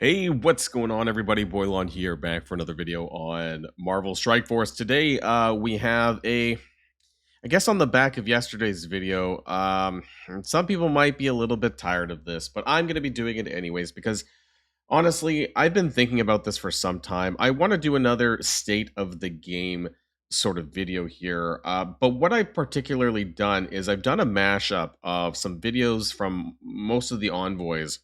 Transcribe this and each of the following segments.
Hey, what's going on, everybody? Boilon here, back for another video on Marvel Strike Force. Today, we have I guess on the back of yesterday's video, some people might be a little bit tired of this, but I'm going to be doing it anyways because honestly, I've been thinking about this for some time. I want to do another state of the game sort of video here, but what I've particularly done is I've done a mashup of some videos from most of the envoys,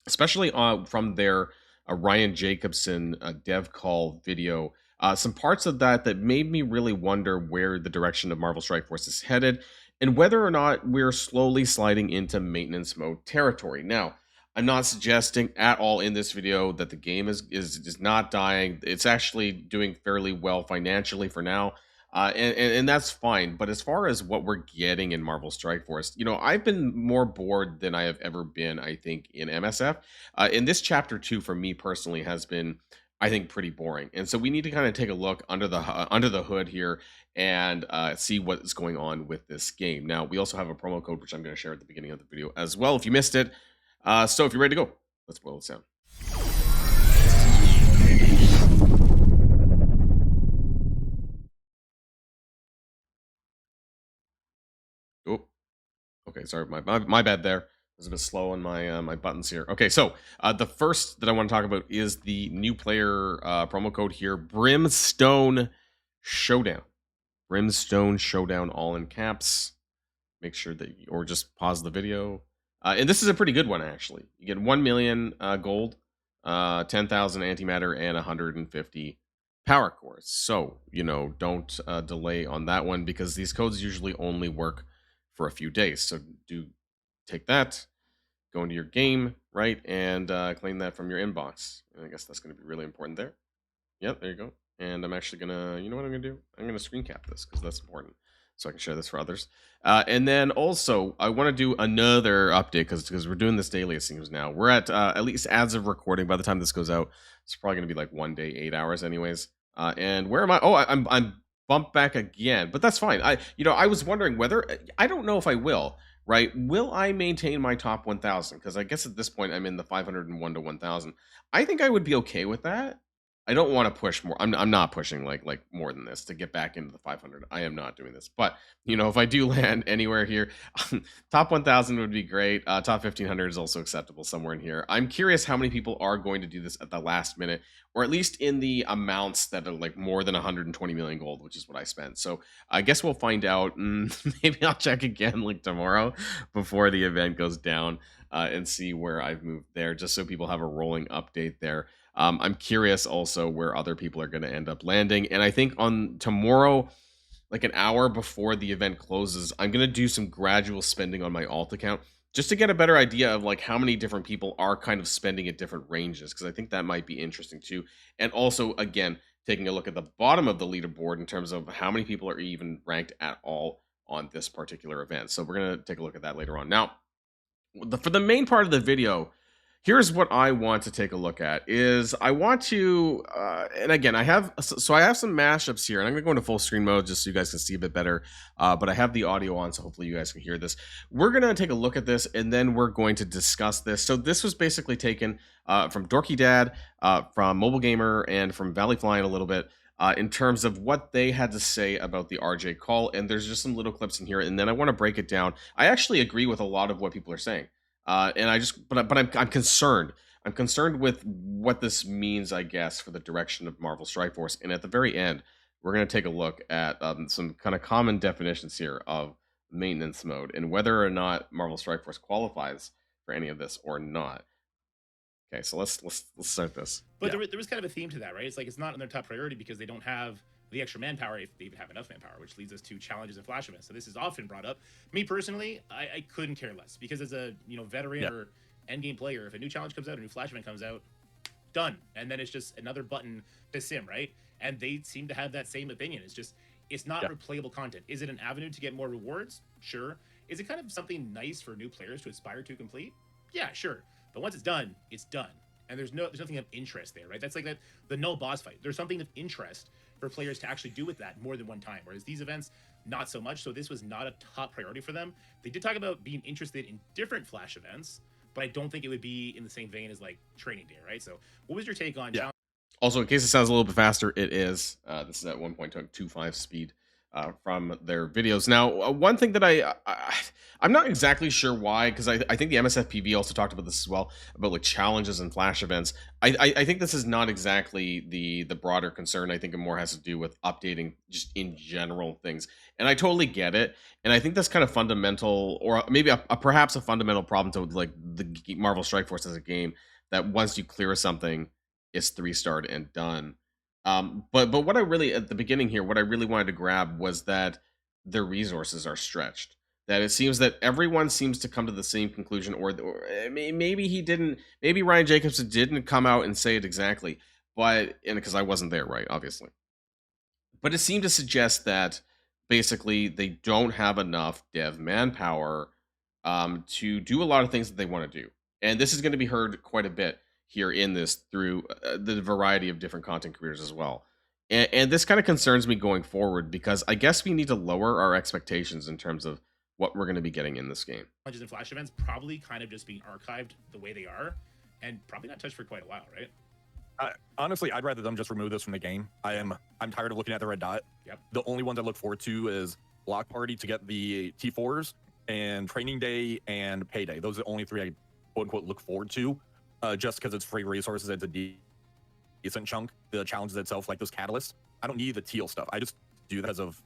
especially from their Ryan Jacobson dev call video. Some parts of that made me really wonder where the direction of Marvel Strike Force is headed and whether or not we're slowly sliding into maintenance mode territory. Now, I'm not suggesting at all in this video that the game is not dying. It's actually doing fairly well financially for now. And that's fine. But as far as what we're getting in Marvel Strike Force, I've been more bored than I have ever been, I think, in MSF. In this chapter 2, for me personally, has been, I think, pretty boring. And so we need to kind of take a look under the hood here and see what is going on with this game. Now, we also have a promo code, which I'm going to share at the beginning of the video as well, if you missed it. So if you're ready to go, let's boil this down. Oh, okay, sorry, my bad there. I was a bit slow on my my buttons here. Okay, so the first that I want to talk about is the new player promo code here, Brimstone Showdown. Brimstone Showdown, all in caps. Make sure that, or just pause the video. And this is a pretty good one, actually. You get 1 million gold, 10,000 antimatter, and 150 power cores. So, don't delay on that one because these codes usually only work for a few days. So do take that, go into your game, right, and claim that from your inbox. And I guess that's going to be really important there. Yep, there you go. And I'm actually going to, you know what I'm going to do? I'm going to screen cap this because that's important, so I can share this for others. And then also, I want to do another update because we're doing this daily, it seems now. We're at least as of recording, by the time this goes out, it's probably going to be like 1 day, 8 hours anyways. And where am I? Oh, I'm bumped back again, but that's fine. I was wondering whether, I don't know if I will, right? Will I maintain my top 1,000? Because I guess at this point, I'm in the 501 to 1,000. I think I would be okay with that. I don't want to push more. I'm not pushing like more than this to get back into the 500. I am not doing this. But if I do land anywhere here, top 1,000 would be great. Top 1,500 is also acceptable somewhere in here. I'm curious how many people are going to do this at the last minute, or at least in the amounts that are like more than 120 million gold, which is what I spent. So I guess we'll find out. Maybe I'll check again like tomorrow before the event goes down and see where I've moved there, just so people have a rolling update there. I'm curious also where other people are going to end up landing. And I think on tomorrow, like an hour before the event closes, I'm going to do some gradual spending on my alt account just to get a better idea of like how many different people are kind of spending at different ranges, because I think that might be interesting too. And also, again, taking a look at the bottom of the leaderboard in terms of how many people are even ranked at all on this particular event. So we're going to take a look at that later on. Now, for the main part of the video, here's what I want to take a look at is I want to, and again, I have some mashups here, and I'm going to go into full screen mode just so you guys can see a bit better, but I have the audio on, so hopefully you guys can hear this. We're going to take a look at this, and then we're going to discuss this. So this was basically taken from Dorky Dad, from Mobile Gamer, and from Valley Flying a little bit, in terms of what they had to say about the RJ call, and there's just some little clips in here, and then I want to break it down. I actually agree with a lot of what people are saying. And I'm concerned. I'm concerned with what this means, I guess, for the direction of Marvel Strike Force. And at the very end, we're going to take a look at some kind of common definitions here of maintenance mode and whether or not Marvel Strike Force qualifies for any of this or not. Okay, so let's start this. But yeah, there was kind of a theme to that, right? It's like it's not on their top priority because they don't have the extra manpower, if they even have enough manpower, which leads us to challenges and flash events. So this is often brought up. Me personally, I couldn't care less because as a veteran or endgame player, if a new challenge comes out, a new flash event comes out, done, and then it's just another button to sim, right? And they seem to have that same opinion. It's not replayable content. Is it an avenue to get more rewards? Sure. Is it kind of something nice for new players to aspire to complete? Yeah, sure. But once it's done, it's done. And there's nothing of interest there, right? That's like the no boss fight. There's something of interest for players to actually do with that more than one time. Whereas these events, not so much. So this was not a top priority for them. They did talk about being interested in different flash events, but I don't think it would be in the same vein as like Training Day, right? So, what was your take on Yeah. Also, in case it sounds a little bit faster, it is. This is at 1.25 speed from their videos. Now, one thing that I'm not exactly sure why, because I think the MSFPV also talked about this as well, about like challenges and flash events. I think this is not exactly the broader concern. I think it more has to do with updating just in general things. And I totally get it. And I think that's kind of fundamental, or maybe perhaps a fundamental problem to like the Marvel Strike Force as a game, that once you clear something, it's 3-starred and done. But what I really at the beginning here, what I really wanted to grab was that their resources are stretched. That it seems that everyone seems to come to the same conclusion, or maybe he didn't. Maybe Ryan Jacobson didn't come out and say it exactly, but and because I wasn't there, right? Obviously, but it seemed to suggest that basically they don't have enough dev manpower to do a lot of things that they want to do. And this is going to be heard quite a bit here in this through the variety of different content creators as well. And this kind of concerns me going forward because I guess we need to lower our expectations in terms of what we're going to be getting in this game. challenges and flash events probably kind of just being archived the way they are, and probably not touched for quite a while, right? Honestly, I'd rather them just remove this from the game. I'm tired of looking at the red dot. Yep. The only ones I look forward to is Block Party to get the T4s, and Training Day and Payday. Those are the only three I quote unquote look forward to, just because it's free resources. It's a decent chunk. The challenges itself, like those catalysts, I don't need the teal stuff. I just do that because of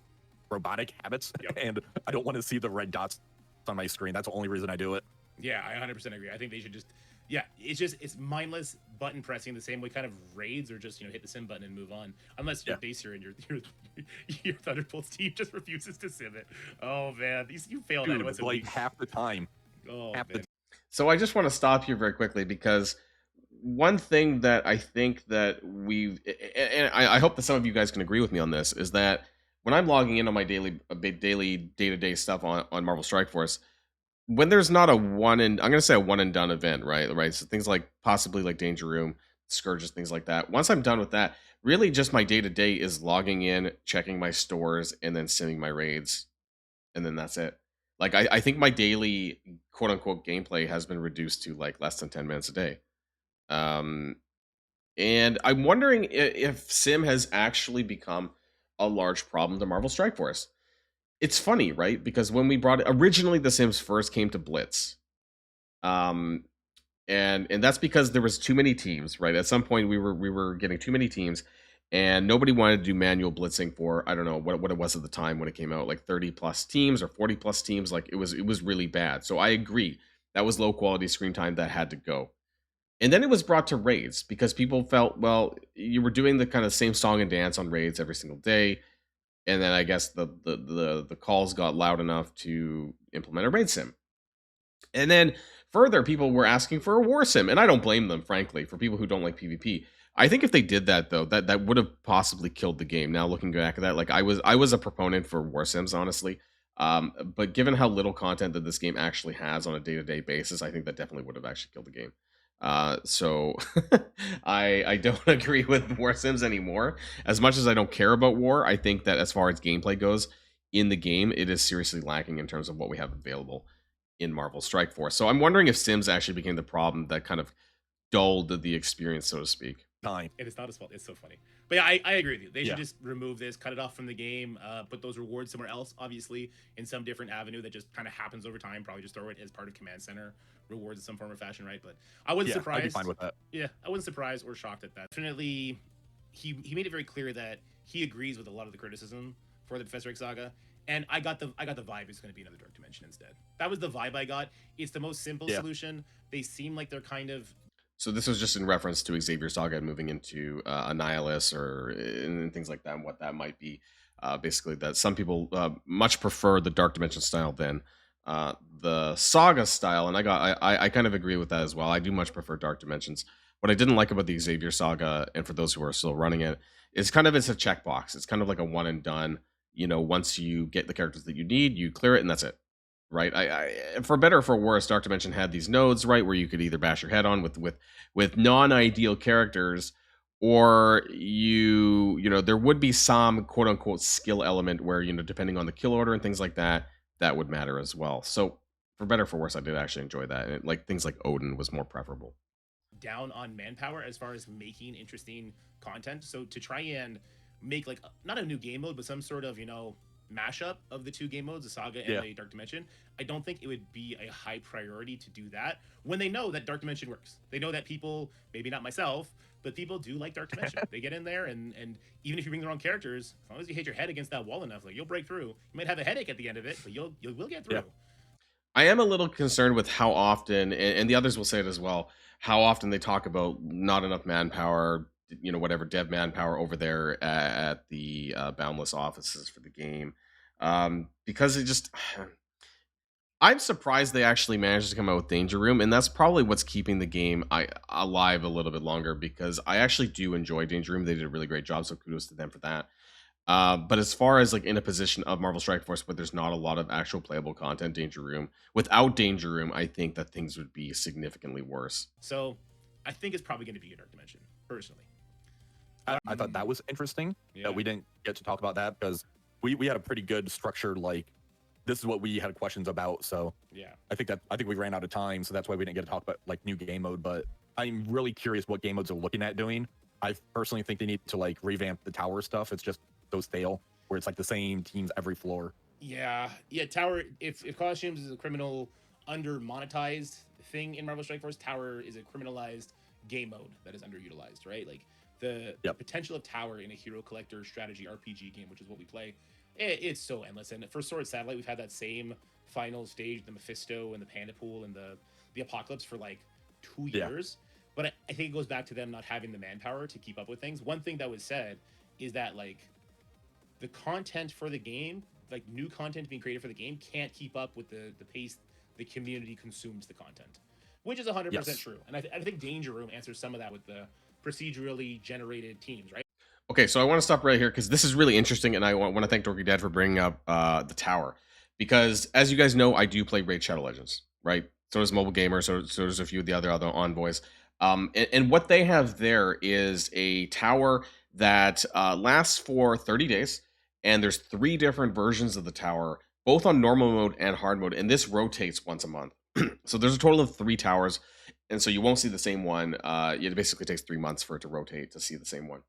robotic habits, Yep. and I don't want to see the red dots on my screen. That's the only reason I do it. Yeah, I 100% agree. I think they should just, it's mindless button pressing the same way kind of raids, or just hit the sim button and move on. Unless your baser and your Thunderbolts team just refuses to sim it. Oh man, you fail that once a Like week. half the time. Oh half man. So I just want to stop here very quickly because one thing that I think that and I hope that some of you guys can agree with me on this, is that when I'm logging in on my daily day-to-day stuff on Marvel Strike Force, when there's not I'm going to say a one and done event, right? So things like possibly like Danger Room, Scourges, things like that. Once I'm done with that, really just my day-to-day is logging in, checking my stores, and then simming my raids, and then that's it. Like I think my daily quote unquote gameplay has been reduced to like less than 10 minutes a day. And I'm wondering if Sim has actually become a large problem to Marvel Strike Force. It's funny, right? Because when we brought it, originally the Sims first came to Blitz. And that's because there was too many teams, right? At some point we were getting too many teams, and nobody wanted to do manual blitzing for, I don't know what it was at the time when it came out, like 30 plus teams or 40 plus teams. Like it was really bad. So I agree, that was low quality screen time that had to go. And then it was brought to raids because people felt, well, you were doing the kind of same song and dance on raids every single day. And then I guess the calls got loud enough to implement a raid sim. And then further, people were asking for a war sim, and I don't blame them, frankly, for people who don't like PvP. I think if they did that, though, that would have possibly killed the game. Now looking back at that, like I was a proponent for war sims, honestly. But given how little content that this game actually has on a day-to-day basis, I think that definitely would have actually killed the game. So I don't agree with war sims anymore. As much as I don't care about war, I think that as far as gameplay goes in the game, it is seriously lacking in terms of what we have available in Marvel Strike Force. So I'm wondering if Sims actually became the problem that kind of dulled the experience, so to speak. Time. And it's not his fault. It's so funny. But yeah, I agree with you. They should Yeah. just remove this, cut it off from the game, put those rewards somewhere else, obviously, in some different avenue that just kind of happens over time. Probably just throw it as part of Command Center rewards in some form or fashion, right? But I wasn't I'd be surprised. fine with that. Yeah, I wasn't surprised or shocked at that. Definitely, he made it very clear that he agrees with a lot of the criticism for the Professor X saga. And I got the vibe it's going to be another Dark Dimension instead. That was the vibe I got. It's the most simple solution. They seem like they're kind of. So this was just in reference to Xavier Saga moving into Annihilus or and things like that, and what that might be. Basically, that some people much prefer the Dark Dimension style than the Saga style, and I kind of agree with that as well. I do much prefer Dark Dimensions. What I didn't like about the Xavier Saga, and for those who are still running it, is kind of it's a checkbox. It's kind of like a one and done. Once you get the characters that you need, you clear it, and that's it. Right? I for better or for worse, Dark Dimension had these nodes, right, where you could either bash your head on with non-ideal characters, or there would be some quote unquote skill element where, depending on the kill order and things like that, that would matter as well. So for better or for worse, I did actually enjoy that. And like things like Odin was more preferable. Down on manpower as far as making interesting content. So to try and make like not a new game mode, but some sort of mashup of the two game modes, the Saga and the Dark Dimension, I don't think it would be a high priority to do that when they know that Dark Dimension works. They know that people, maybe not myself, but people do like Dark Dimension. They get in there, and even if you bring the wrong characters, as long as you hit your head against that wall enough, like you'll break through. You might have a headache at the end of it, but you will get through. Yeah. I am a little concerned with how often, and the others will say it as well, how often they talk about not enough manpower, whatever dev manpower over there at the Boundless offices for the game. Because it just, I'm surprised they actually managed to come out with Danger Room, and that's probably what's keeping the game alive a little bit longer, because I actually do enjoy Danger Room. They did a really great job, so kudos to them for that. But as far as like in a position of Marvel Strike Force where there's not a lot of actual playable content, Danger Room, without Danger Room, I think that things would be significantly worse. So I think it's probably going to be a Dark Dimension, personally. I thought that was interesting that we didn't get to talk about that, because we had a pretty good structured, like, this is what we had questions about. So yeah, I think we ran out of time, so that's why we didn't get to talk about like new game mode. But I'm really curious what game modes are looking at doing. I personally think they need to like revamp the tower stuff. It's just those fail where it's like the same teams every floor. Yeah. Tower. If costumes is a criminal under monetized thing in Marvel Strike Force, Tower is a criminalized game mode that is underutilized, right? Like the potential of Tower in a hero collector strategy RPG game, which is what we play, it's so endless. And for Sword Satellite, we've had that same final stage, the Mephisto and the Panda Pool and the Apocalypse for like 2 years. But I think it goes back to them not having the manpower to keep up with things. One thing that was said is that like the content for the game, like new content being created for the game, can't keep up with the pace the community consumes the content, which is 100% true. And I think Danger Room answers some of that with the procedurally generated teams, right? Okay, so I want to stop right here because this is really interesting, and I want to thank Dorky Dad for bringing up the tower, because as you guys know, I do play Raid Shadow Legends, right? So does Mobile Gamer, so does a few of the other envoys. And what they have there is a tower that lasts for 30 days, and there's 3 different versions of the tower, both on normal mode and hard mode, and this rotates once a month. So there's a total of 3 towers, and so you won't see the same one. It basically takes 3 months for it to rotate to see the same one.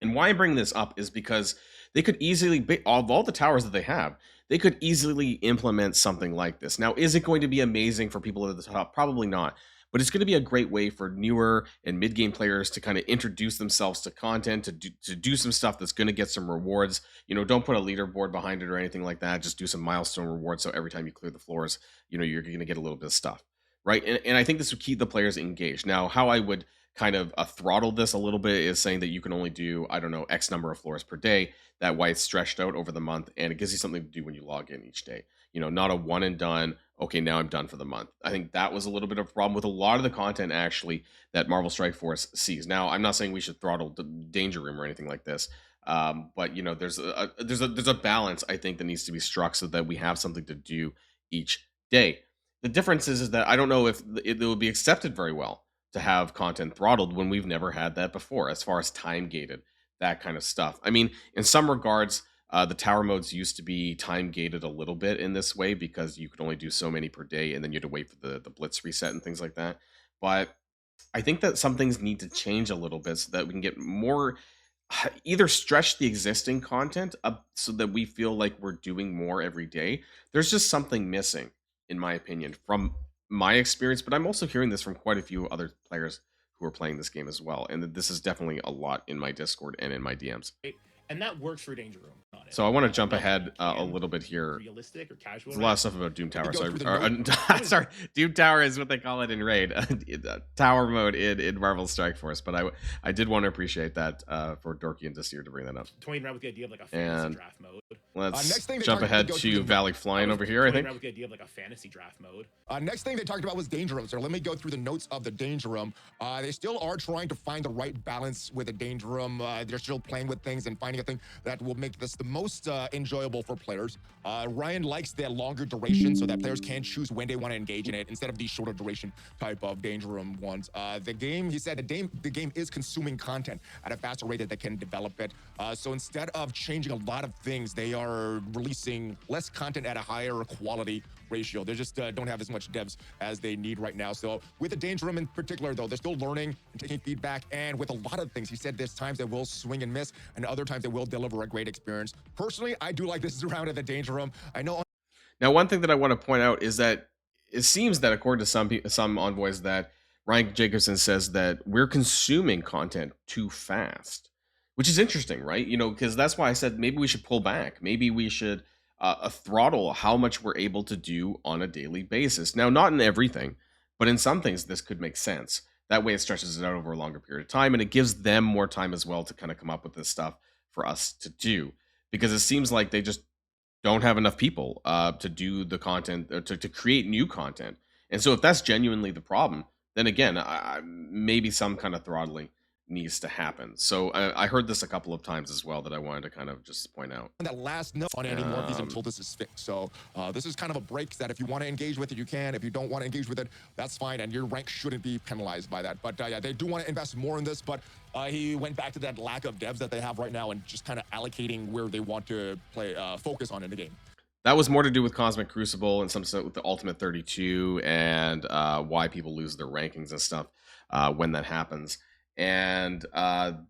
And why I bring this up is because they could easily, of all the towers that they have, they could easily implement something like this. Now, is it going to be amazing for people at the top? Probably not. But it's going to be a great way for newer and mid-game players to kind of introduce themselves to content, to do some stuff that's going to get some rewards. Don't put a leaderboard behind it or anything like that. Just do some milestone rewards, so every time you clear the floors, you're going to get a little bit of stuff, right? And I think this would keep the players engaged. Now, how I would kind of throttle this a little bit is saying that you can only do, I don't know, X number of floors per day. That way it's stretched out over the month, and it gives you something to do when you log in each day. Not a one and done, okay, now I'm done for the month. I think that was a little bit of a problem with a lot of the content actually that Marvel Strike Force sees. Now, I'm not saying we should throttle the Danger Room or anything like this. But there's a balance, I think, that needs to be struck so that we have something to do each day. The difference is that I don't know if it will be accepted very well to have content throttled when we've never had that before, as far as time gated, that kind of stuff. I mean, in some regards, the tower modes used to be time gated a little bit in this way because you could only do so many per day, and then you had to wait for the blitz reset and things like that. But I think that some things need to change a little bit so that we can get more, either stretch the existing content up so that we feel like we're doing more every day. There's just something missing, in my opinion, from my experience, but I'm also hearing this from quite a few other players who are playing this game as well, and this is definitely a lot in my Discord and in my DMs. And that works for Danger Room. So I want to jump ahead a little bit here. Realistic or casual? There's a lot of stuff about Doom Tower. Sorry, Doom Tower is what they call it in Raid. Tower mode in Marvel Strike Force. But I did want to appreciate that for Dorky and Desir to bring that up. Toying around with the idea of like a fantasy draft mode. Let's jump ahead to Valley Flying over here, I think. With the idea of like a fantasy draft mode. Next thing they talked about was Danger Room. So let me go through the notes of the Danger Room. They still are trying to find the right balance with the Danger Room. They're still playing with things and finding a thing that will make this the most enjoyable for players. Ryan likes the longer duration so that players can choose when they want to engage in it instead of these shorter duration type of Danger Room ones. The game, he said, the game is consuming content at a faster rate that they can develop it. So instead of changing a lot of things, they are releasing less content at a higher quality ratio. They just don't have as much devs as they need right now. So with the Danger Room in particular, though, they're still learning and taking feedback. And with a lot of things, he said there's times they will swing and miss, and other times they will deliver a great experience. Personally, I do like this round at the Danger Room. I know. Now, one thing that I want to point out is that it seems that according to some envoys that Ryan Jacobson says that we're consuming content too fast, which is interesting, right? You know, because that's why I said maybe we should pull back. Maybe we should throttle how much we're able to do on a daily basis. Now, not in everything, but in some things, this could make sense. That way it stretches it out over a longer period of time, and it gives them more time as well to kind of come up with this stuff for us to do. Because it seems like they just don't have enough people to do the content, to create new content. And so if that's genuinely the problem, then again, maybe some kind of throttling needs to happen. So I heard this a couple of times as well that I wanted to kind of just point out. That last note on anymore until this is fixed. So this is kind of a break that if you want to engage with it, you can. If you don't want to engage with it, that's fine, and your rank shouldn't be penalized by that. But yeah, they do want to invest more in this, but he went back to that lack of devs that they have right now and just kind of allocating where they want to play, focus on in the game. That was more to do with Cosmic Crucible and some stuff with the Ultimate 32 and why people lose their rankings and stuff when that happens. And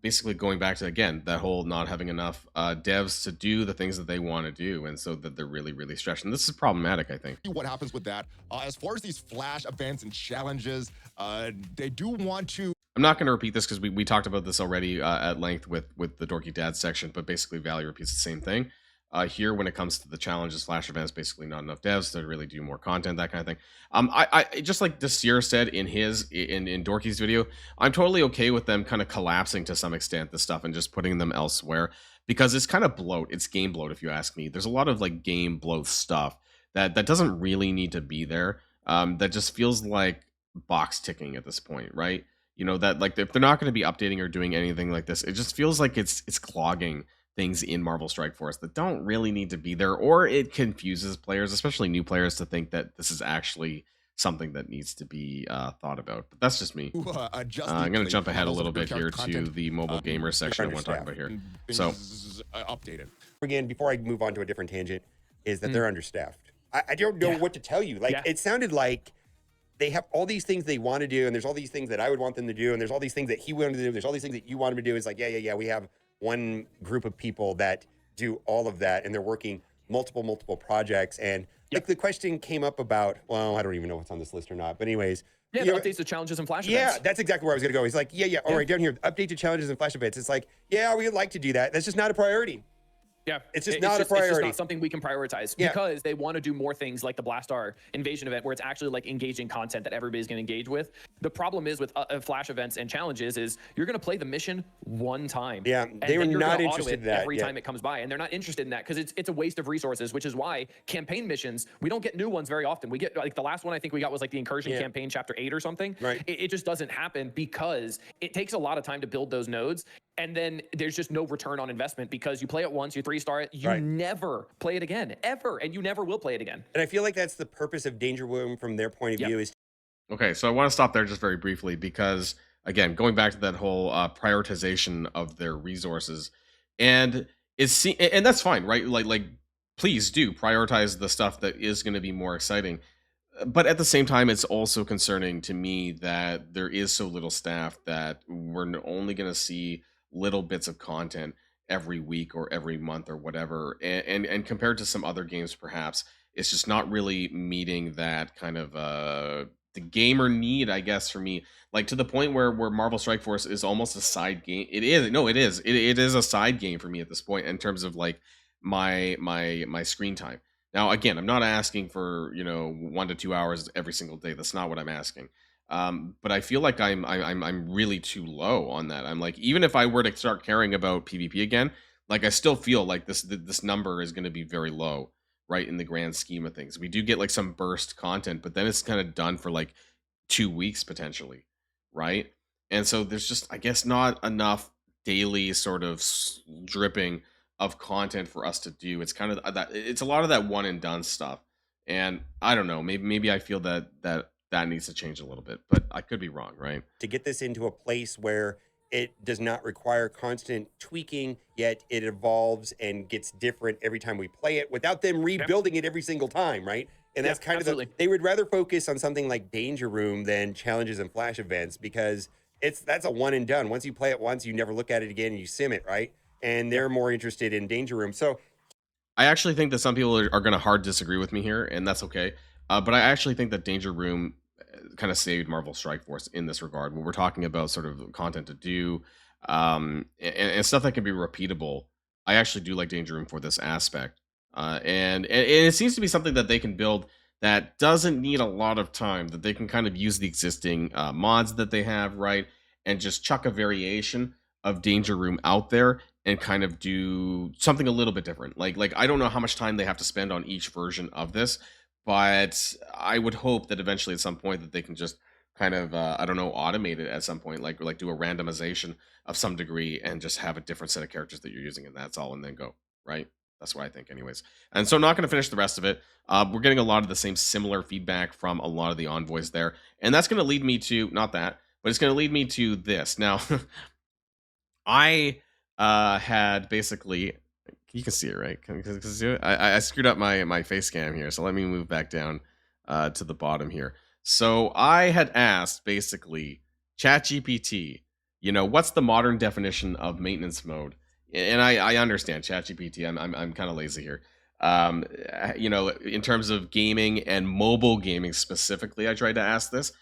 basically going back to, again, that whole not having enough devs to do the things that they want to do, and so that they're really, really stretched. And this is problematic, I think. What happens with that? As far as these flash events and challenges, they do want to... I'm not going to repeat this because we talked about this already at length with the Dorky Dad section, but basically Valley repeats the same thing. Here, when it comes to the challenges, flash events, basically not enough devs to really do more content, that kind of thing. I just like Desir said in Dorky's video, I'm totally okay with them kind of collapsing to some extent this stuff and just putting them elsewhere, because it's kind of bloat. It's game bloat, if you ask me. There's a lot of like game bloat stuff that doesn't really need to be there. That just feels like box ticking at this point, right? You know, that like if they're not going to be updating or doing anything like this, it just feels like it's clogging things in Marvel Strike Force that don't really need to be there, or it confuses players, especially new players, to think that this is actually something that needs to be thought about. But that's just me. I'm going to jump ahead a little bit here to the mobile gamer section I want to talk about here. So, updated. Again, before I move on to a different tangent, is that they're understaffed. I don't know what to tell you. Like, it sounded like they have all these things they want to do, and there's all these things that I would want them to do, and there's all these things that he wanted to do, there's all these things that you want him to do. It's like, yeah, we have one group of people that do all of that, and they're working multiple projects. And like the question came up about, well, I don't even know what's on this list or not, but anyways. Yeah, the updates to challenges and flash events. Yeah, that's exactly where I was gonna go. He's like, yeah, all right, down here, update to challenges and flash events. It's like, yeah, we would like to do that. That's just not a priority. Yeah, it's just not a priority. It's just not something we can prioritize because they want to do more things like the Blastar invasion event, where it's actually like engaging content that everybody's going to engage with. The problem is with flash events and challenges is you're going to play the mission one time. Yeah, they were not interested in that every time it comes by, and they're not interested in that because it's a waste of resources. Which is why campaign missions, we don't get new ones very often. We get like the last one I think we got was like the Incursion campaign chapter 8 or something. Right. It just doesn't happen because it takes a lot of time to build those nodes. And then there's just no return on investment because you play it once, you 3-star it, you never play it again, ever, and you never will play it again. And I feel like that's the purpose of Danger Room from their point of view is. Okay, so I want to stop there just very briefly because, again, going back to that whole prioritization of their resources, and that's fine, right? Like, please do prioritize the stuff that is going to be more exciting. But at the same time, it's also concerning to me that there is so little staff that we're only going to see little bits of content every week or every month or whatever, and compared to some other games, perhaps it's just not really meeting that kind of the gamer need, I guess, for me, like to the point where Marvel Strike Force is almost a side game. It is a side game for me at this point in terms of like my screen time. Now, again, I'm not asking for 1 to 2 hours every single day. That's not what I'm asking. But I feel like I'm really too low on that. I'm like, even if I were to start caring about PvP again, like I still feel like this number is going to be very low, right, in the grand scheme of things. We do get like some burst content, but then it's kind of done for like 2 weeks potentially, right? And so there's just, I guess, not enough daily sort of dripping of content for us to do. It's kind of that, it's a lot of that one and done stuff, and I don't know, maybe I feel that needs to change a little bit, but I could be wrong, right? To get this into a place where it does not require constant tweaking, yet it evolves and gets different every time we play it without them rebuilding it every single time, right? And that's kind absolutely. of they would rather focus on something like Danger Room than challenges and flash events, because that's a one and done. Once you play it once, you never look at it again and you sim it, right? And they're more interested in Danger Room. So I actually think that some people are going to hard disagree with me here, and that's okay. But I actually think that Danger Room kind of saved Marvel Strike Force in this regard. When we're talking about sort of content to do and stuff that can be repeatable, I actually do like Danger Room for this aspect. And it seems to be something that they can build that doesn't need a lot of time, that they can kind of use the existing mods that they have, right? And just chuck a variation of Danger Room out there and kind of do something a little bit different. Like I don't know how much time they have to spend on each version of this, but I would hope that eventually at some point that they can just kind of I don't know, automate it at some point, like do a randomization of some degree and just have a different set of characters that you're using, and that's all, and then go, right? That's what I think anyways. And so I'm not going to finish the rest of it. We're getting a lot of the same similar feedback from a lot of the envoys there, and that's going to lead me to not that, but it's going to lead me to this. Now I had basically, you can see it, right? Because I screwed up my face cam here, so let me move back down to the bottom here. So I had asked basically ChatGPT, what's the modern definition of maintenance mode? And I understand ChatGPT. I'm kind of lazy here. In terms of gaming and mobile gaming specifically, I tried to ask this,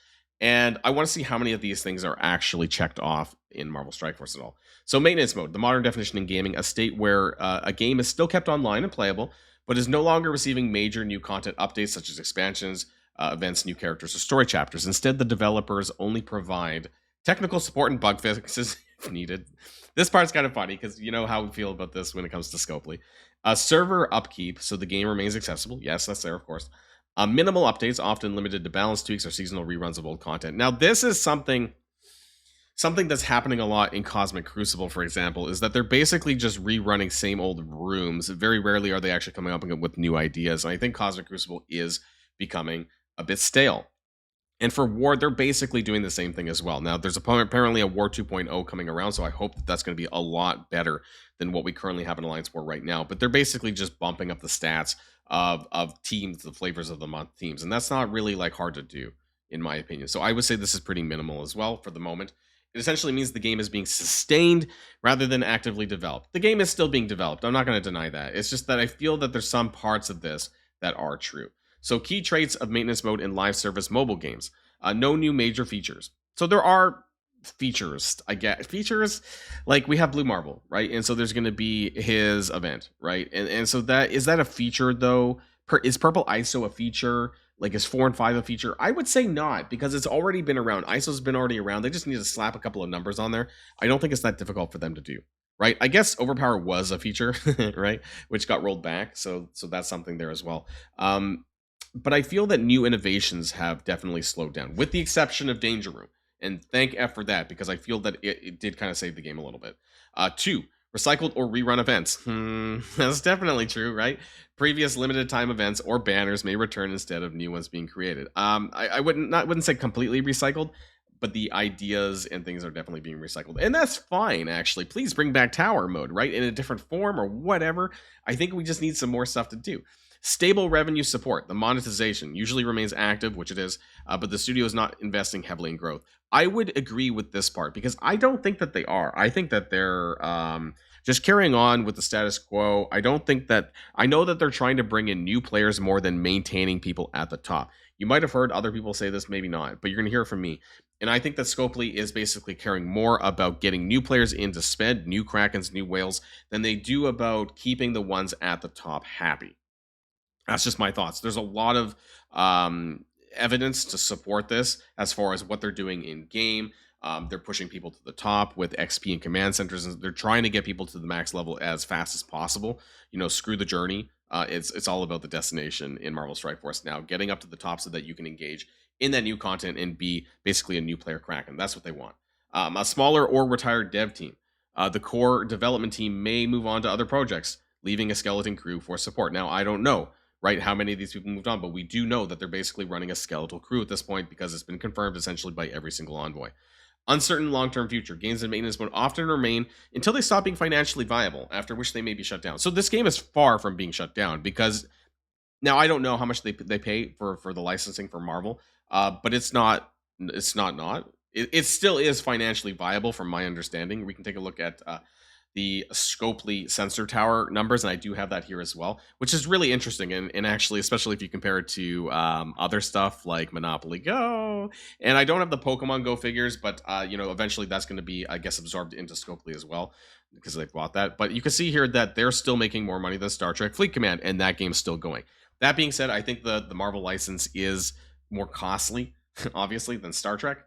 and I want to see how many of these things are actually checked off in Marvel Strike Force at all. So maintenance mode, the modern definition in gaming, a state where a game is still kept online and playable, but is no longer receiving major new content updates such as expansions, events, new characters, or story chapters. Instead, the developers only provide technical support and bug fixes if needed. This part's kind of funny because you know how we feel about this when it comes to Scopely. Server upkeep, so the game remains accessible. Yes, that's there, of course. Minimal updates, often limited to balance tweaks or seasonal reruns of old content. Now, this is something that's happening a lot in Cosmic Crucible, for example, is that they're basically just rerunning same old rooms. Very rarely are they actually coming up with new ideas. And I think Cosmic Crucible is becoming a bit stale. And for War, they're basically doing the same thing as well. Now, there's apparently a War 2.0 coming around, so I hope that that's going to be a lot better than what we currently have in Alliance War right now. But they're basically just bumping up the stats of teams, the flavors of the month teams. And that's not really hard to do, in my opinion. So I would say this is pretty minimal as well for the moment. It essentially means the game is being sustained rather than actively developed. The game is still being developed. I'm not going to deny that. It's just that I feel that there's some parts of this that are true. So key traits of maintenance mode in live service mobile games. No new major features. So there are features, I get. Features, like we have Blue Marvel, right? And so there's going to be his event, right? And so is that a feature, though? Is Purple ISO a feature? Is 4 and 5 a feature? I would say not, because it's already been around. ISO's been already around. They just need to slap a couple of numbers on there. I don't think it's that difficult for them to do, right? I guess Overpower was a feature, right? Which got rolled back. So that's something there as well. But I feel that new innovations have definitely slowed down, with the exception of Danger Room. And thank F for that, because I feel that it did kind of save the game a little bit. 2, recycled or rerun events. That's definitely true, right? Previous limited time events or banners may return instead of new ones being created. I wouldn't say completely recycled, but the ideas and things are definitely being recycled. And that's fine, actually. Please bring back tower mode, right? In a different form or whatever. I think we just need some more stuff to do. Stable revenue support. The monetization usually remains active, which it is, but the studio is not investing heavily in growth. I would agree with this part, because I don't think that they are. I think that they're just carrying on with the status quo. I know that they're trying to bring in new players more than maintaining people at the top. You might have heard other people say this, maybe not, but you're going to hear it from me. And I think that Scopely is basically caring more about getting new players in to spend, new Krakens, new whales, than they do about keeping the ones at the top happy. That's just my thoughts. There's a lot of evidence to support this as far as what they're doing in game. They're pushing people to the top with XP and command centers, and they're trying to get people to the max level as fast as possible. Screw the journey. It's all about the destination in Marvel Strike Force now, getting up to the top so that you can engage in that new content and be basically a new player Kraken. That's what they want. A smaller or retired dev team. The core development team may move on to other projects, leaving a skeleton crew for support. Now, I don't know, right, how many of these people moved on, but we do know that they're basically running a skeletal crew at this point, because it's been confirmed essentially by every single envoy. Uncertain long-term future. Games in maintenance mode often remain until they stop being financially viable, after which they may be shut down. So this game is far from being shut down, because Now I don't know how much they pay for the licensing for Marvel, but it's not. It still is financially viable from my understanding. We can take a look at the Scopely sensor tower numbers, and I do have that here as well, which is really interesting. And actually, especially if you compare it to other stuff like Monopoly Go, and I don't have the Pokemon Go figures, but eventually that's going to be, I guess, absorbed into Scopely as well because they bought that. But you can see here that they're still making more money than Star Trek Fleet Command, and that game's still going. That being said, I think the Marvel license is more costly, obviously, than Star Trek.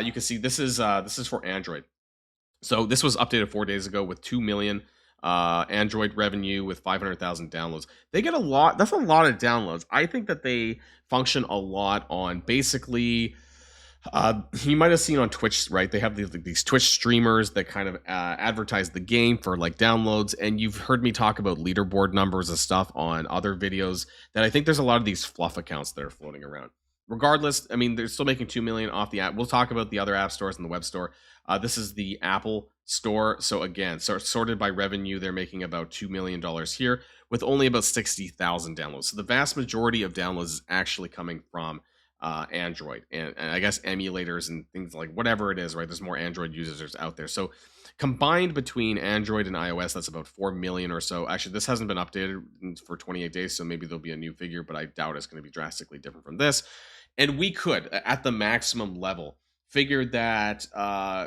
You can see this is for Android. So this was updated 4 days ago with 2 million Android revenue with 500,000 downloads. They get a lot. That's a lot of downloads. I think that they function a lot on basically. You might have seen on Twitch, right? They have these Twitch streamers that kind of advertise the game for like downloads, and you've heard me talk about leaderboard numbers and stuff on other videos. That I think there's a lot of these fluff accounts that are floating around. Regardless, I mean, they're still making 2 million off the app. We'll talk about the other app stores and the web store. This is the Apple store. So again, sorted by revenue, they're making about $2 million here with only about 60,000 downloads. So the vast majority of downloads is actually coming from Android and I guess emulators and things like whatever it is, right? There's more Android users out there. So combined between Android and iOS, that's about 4 million or so. Actually, this hasn't been updated for 28 days, so maybe there'll be a new figure, but I doubt it's going to be drastically different from this. And we could, at the maximum level, figure that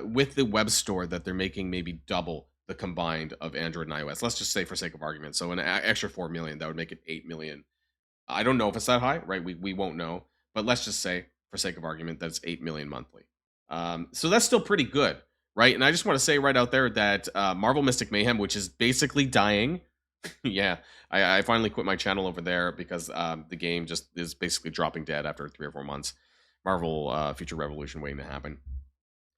with the web store that they're making maybe double the combined of Android and iOS. Let's just say for sake of argument. So an extra 4 million, that would make it 8 million. I don't know if it's that high, right? We won't know. But let's just say, for sake of argument, that it's 8 million monthly. So that's still pretty good, right? And I just want to say right out there that Marvel Mystic Mayhem, which is basically dying. Yeah, I finally quit my channel over there because the game just is basically dropping dead after 3 or 4 months. Marvel Future Revolution waiting to happen.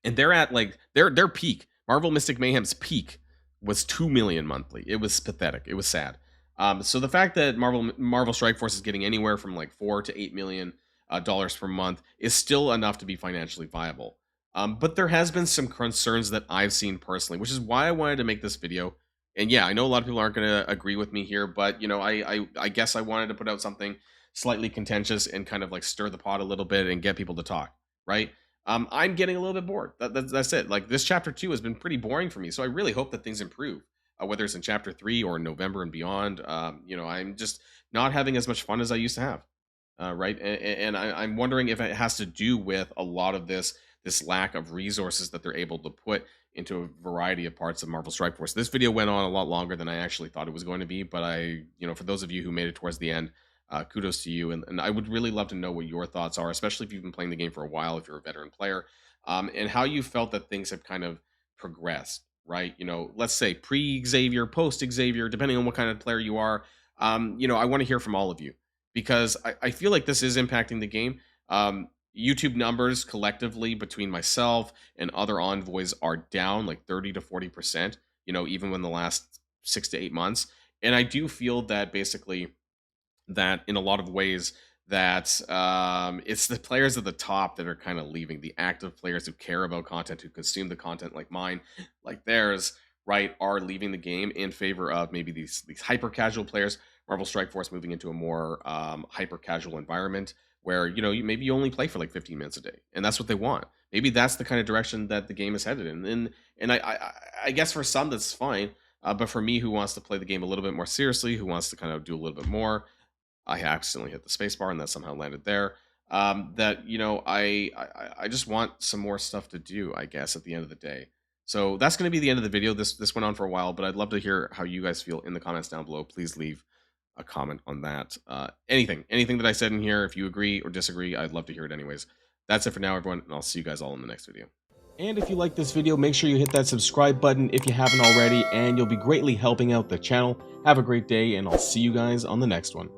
And they're at like their peak. Marvel Mystic Mayhem's peak was 2 million monthly. It was pathetic. It was sad. So the fact that Marvel Strike Force is getting anywhere from like 4 to 8 million dollars per month is still enough to be financially viable. But there has been some concerns that I've seen personally, which is why I wanted to make this video. And yeah, I know a lot of people aren't going to agree with me here, but I guess I wanted to put out something slightly contentious and kind of like stir the pot a little bit and get people to talk, right? I'm getting a little bit bored. That's it. Like this chapter 2 has been pretty boring for me, so I really hope that things improve. Whether it's in chapter 3 or in November and beyond, I'm just not having as much fun as I used to have. Right, and I'm wondering if it has to do with a lot of this lack of resources that they're able to put into a variety of parts of Marvel Strike Force. This video went on a lot longer than I actually thought it was going to be, but for those of you who made it towards the end, kudos to you, and I would really love to know what your thoughts are, especially if you've been playing the game for a while, if you're a veteran player, and how you felt that things have kind of progressed, right? Let's say pre-Xavier, post-Xavier, depending on what kind of player you are. I want to hear from all of you, because I feel like this is impacting the game. YouTube numbers collectively between myself and other envoys are down like 30 to 40%, even when the last 6 to 8 months. And I do feel that basically that in a lot of ways that it's the players at the top that are kind of leaving. The active players who care about content, who consume the content like mine, like theirs, right, are leaving the game in favor of maybe these hyper casual players. Marvel Strike Force moving into a more hyper casual environment where maybe you only play for like 15 minutes a day, and that's what they want. Maybe that's the kind of direction that the game is headed in. And I guess for some that's fine, but for me, who wants to play the game a little bit more seriously, who wants to kind of do a little bit more, I accidentally hit the spacebar and that somehow landed there. I just want some more stuff to do, I guess, at the end of the day. So that's going to be the end of the video. This went on for a while, but I'd love to hear how you guys feel in the comments down below. Please leave a comment on that. Anything that I said in here, if you agree or disagree, I'd love to hear it anyways. That's it for now, everyone, and I'll see you guys all in the next video. And if you like this video, make sure you hit that subscribe button if you haven't already, and you'll be greatly helping out the channel. Have a great day, and I'll see you guys on the next one.